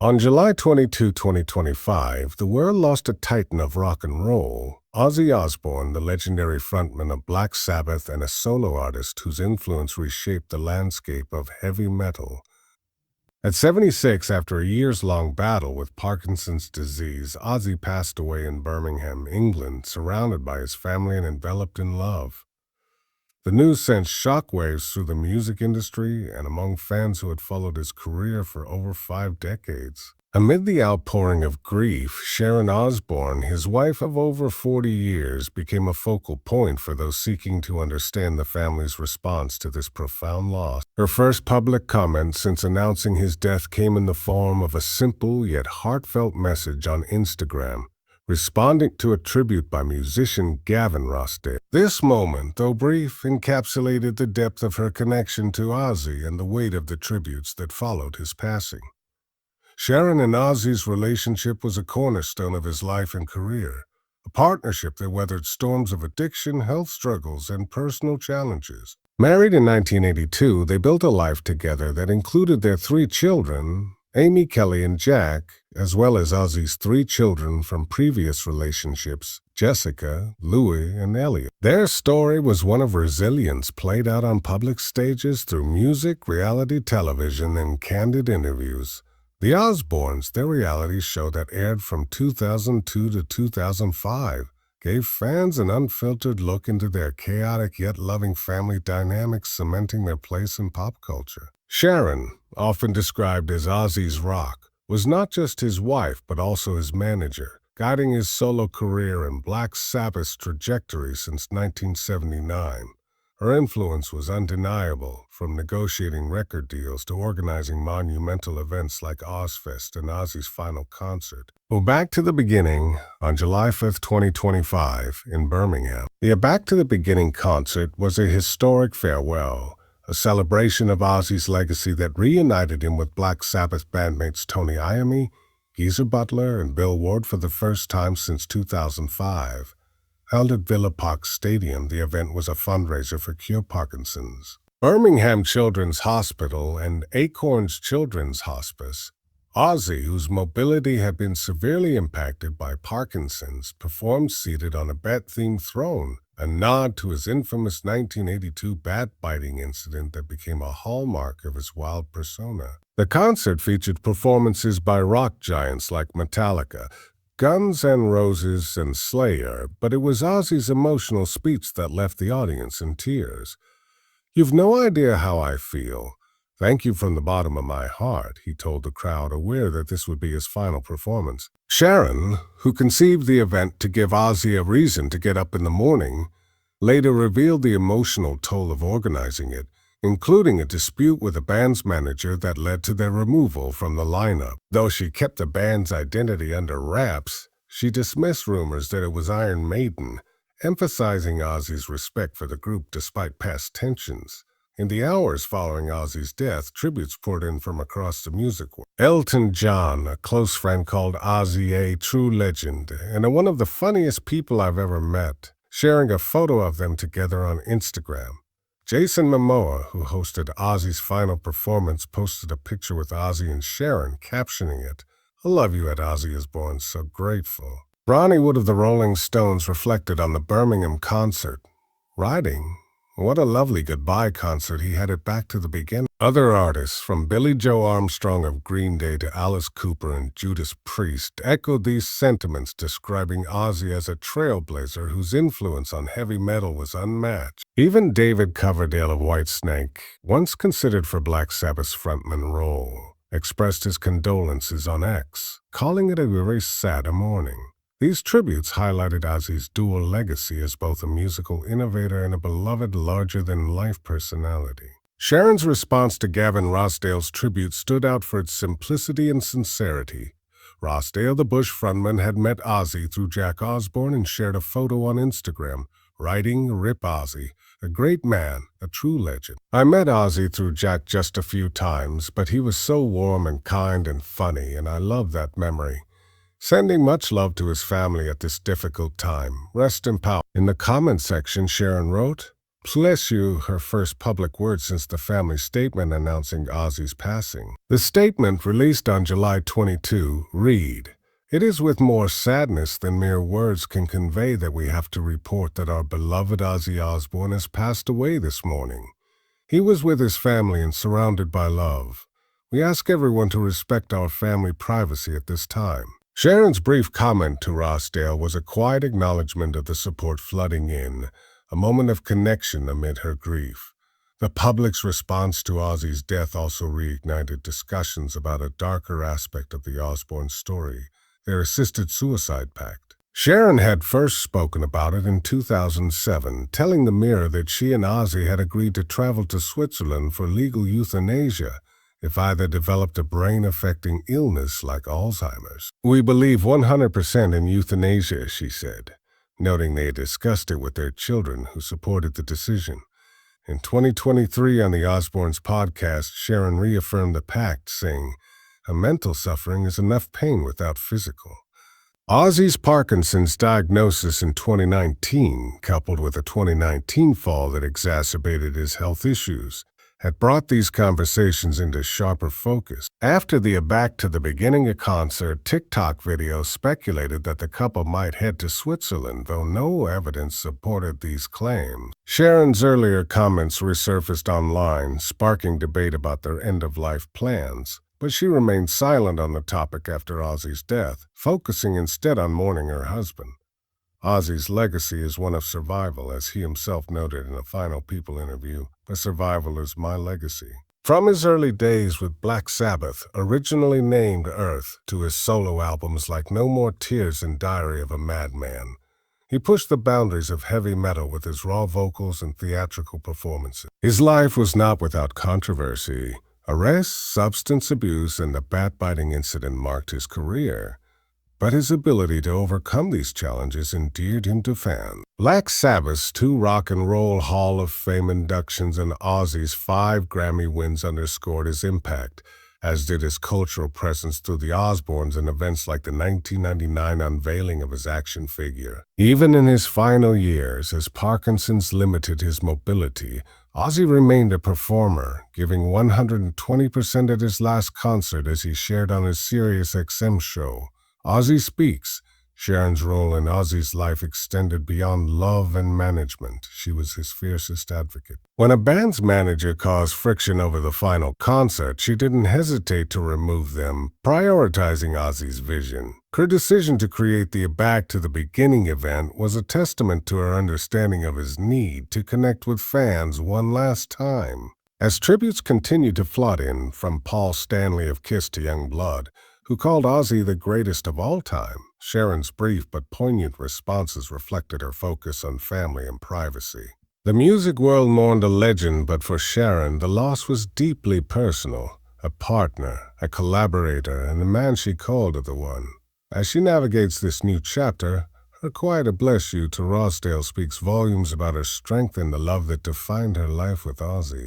On July 22, 2025, the world lost a titan of rock and roll, Ozzy Osbourne, the legendary frontman of Black Sabbath and a solo artist whose influence reshaped the landscape of heavy metal. At 76, after a years-long battle with Parkinson's disease, Ozzy passed away in Birmingham, England, surrounded by his family and enveloped in love. The news sent shockwaves through the music industry and among fans who had followed his career for over 5 decades. Amid the outpouring of grief, Sharon Osbourne, his wife of over 40 years, became a focal point for those seeking to understand the family's response to this profound loss. Her first public comment since announcing his death came in the form of a simple yet heartfelt message on Instagram, responding to a tribute by musician Gavin Rossdale. This moment, though brief, encapsulated the depth of her connection to Ozzy and the weight of the tributes that followed his passing. Sharon and Ozzy's relationship was a cornerstone of his life and career, a partnership that weathered storms of addiction, health struggles, and personal challenges. Married in 1982, they built a life together that included their 3 children, Amy, Kelly, and Jack, as well as Ozzy's 3 children from previous relationships, Jessica, Louie, and Elliot. Their story was one of resilience played out on public stages through music, reality television, and candid interviews. The Osbournes, their reality show that aired from 2002 to 2005, gave fans an unfiltered look into their chaotic yet loving family dynamics, cementing their place in pop culture. Sharon, often described as Ozzy's rock, was not just his wife but also his manager, guiding his solo career and Black Sabbath's trajectory since 1979. Her influence was undeniable, from negotiating record deals to organizing monumental events like Ozzfest and Ozzy's final concert. Well, back to the beginning, on July 5, 2025, in Birmingham. The Back to the Beginning concert was a historic farewell, a celebration of Ozzy's legacy that reunited him with Black Sabbath bandmates Tony Iommi, Geezer Butler, and Bill Ward for the first time since 2005. Held at Villa Park Stadium, the event was a fundraiser for Cure Parkinson's. Birmingham Children's Hospital and Acorns Children's Hospice. Ozzy, whose mobility had been severely impacted by Parkinson's, performed seated on a bat-themed throne, a nod to his infamous 1982 bat-biting incident that became a hallmark of his wild persona. The concert featured performances by rock giants like Metallica, Guns N' Roses, and Slayer, but it was Ozzy's emotional speech that left the audience in tears. "You've no idea how I feel. Thank you from the bottom of my heart," he told the crowd, aware that this would be his final performance. Sharon, who conceived the event to give Ozzy a reason to get up in the morning, later revealed the emotional toll of organizing it, including a dispute with the band's manager that led to their removal from the lineup. Though she kept the band's identity under wraps, she dismissed rumors that it was Iron Maiden, emphasizing Ozzy's respect for the group despite past tensions. In the hours following Ozzy's death, tributes poured in from across the music world. Elton John, a close friend, called Ozzy a true legend, and one of the funniest people I've ever met, sharing a photo of them together on Instagram. Jason Momoa, who hosted Ozzy's final performance, posted a picture with Ozzy and Sharon, captioning it, "I love you at Ozzy Osbourne, so grateful." Ronnie Wood of the Rolling Stones reflected on the Birmingham concert, writing, "What a lovely goodbye concert he had it back to the beginning." Other artists, from Billy Joe Armstrong of Green Day to Alice Cooper and Judas Priest, echoed these sentiments, describing Ozzy as a trailblazer whose influence on heavy metal was unmatched. Even David Coverdale of Whitesnake, once considered for Black Sabbath's frontman role, expressed his condolences on X, calling it a very sad morning. These tributes highlighted Ozzy's dual legacy as both a musical innovator and a beloved larger-than-life personality. Sharon's response to Gavin Rossdale's tribute stood out for its simplicity and sincerity. Rossdale, the Bush frontman, had met Ozzy through Jack Osbourne and shared a photo on Instagram, writing, "Rip Ozzy, a great man, a true legend. I met Ozzy through Jack just a few times, but he was so warm and kind and funny, and I love that memory. Sending much love to his family at this difficult time. Rest in power." In the comment section, Sharon wrote, bless you," her first public words since the family statement announcing Ozzy's passing. The statement, released on July 22, read, "It is with more sadness than mere words can convey that we have to report that our beloved Ozzy Osbourne has passed away this morning. He was with his family and surrounded by love. We ask everyone to respect our family privacy at this time." Sharon's brief comment to Rossdale was a quiet acknowledgement of the support flooding in, a moment of connection amid her grief. The public's response to Ozzy's death also reignited discussions about a darker aspect of the Osbourne story, their assisted suicide pact. Sharon had first spoken about it in 2007, telling the Mirror that she and Ozzy had agreed to travel to Switzerland for legal euthanasia if either developed a brain-affecting illness like Alzheimer's. "We believe 100% in euthanasia," she said, noting they had discussed it with their children who supported the decision. In 2023 on the Osbournes' podcast, Sharon reaffirmed the pact, saying, "A mental suffering is enough pain without physical." Ozzy's Parkinson's diagnosis in 2019, coupled with a 2019 fall that exacerbated his health issues, had brought these conversations into sharper focus. After the Back to the Beginning concert, TikTok videos speculated that the couple might head to Switzerland, though no evidence supported these claims. Sharon's earlier comments resurfaced online, sparking debate about their end-of-life plans, but she remained silent on the topic after Ozzy's death, focusing instead on mourning her husband. Ozzy's legacy is one of survival, as he himself noted in a Final People interview, "But survival is my legacy." From his early days with Black Sabbath, originally named Earth, to his solo albums like No More Tears and Diary of a Madman, he pushed the boundaries of heavy metal with his raw vocals and theatrical performances. His life was not without controversy. Arrests, substance abuse, and the bat-biting incident marked his career. But his ability to overcome these challenges endeared him to fans. Black Sabbath's 2 Rock and Roll Hall of Fame inductions and Ozzy's 5 Grammy wins underscored his impact, as did his cultural presence through the Osbournes and events like the 1999 unveiling of his action figure. Even in his final years, as Parkinson's limited his mobility, Ozzy remained a performer, giving 120% at his last concert as he shared on his SiriusXM show. Ozzy Speaks. Sharon's role in Ozzy's life extended beyond love and management. She was his fiercest advocate. When a band's manager caused friction over the final concert, she didn't hesitate to remove them, prioritizing Ozzy's vision. Her decision to create the Back to the Beginning event was a testament to her understanding of his need to connect with fans one last time. As tributes continued to flood in, from Paul Stanley of Kiss to Youngblood, who called Ozzy the greatest of all time, Sharon's brief but poignant responses reflected her focus on family and privacy. The music world mourned a legend, but for Sharon, the loss was deeply personal. A partner, a collaborator, and a man she called the one. As she navigates this new chapter, her quiet bless you to Rossdale speaks volumes about her strength and the love that defined her life with Ozzy.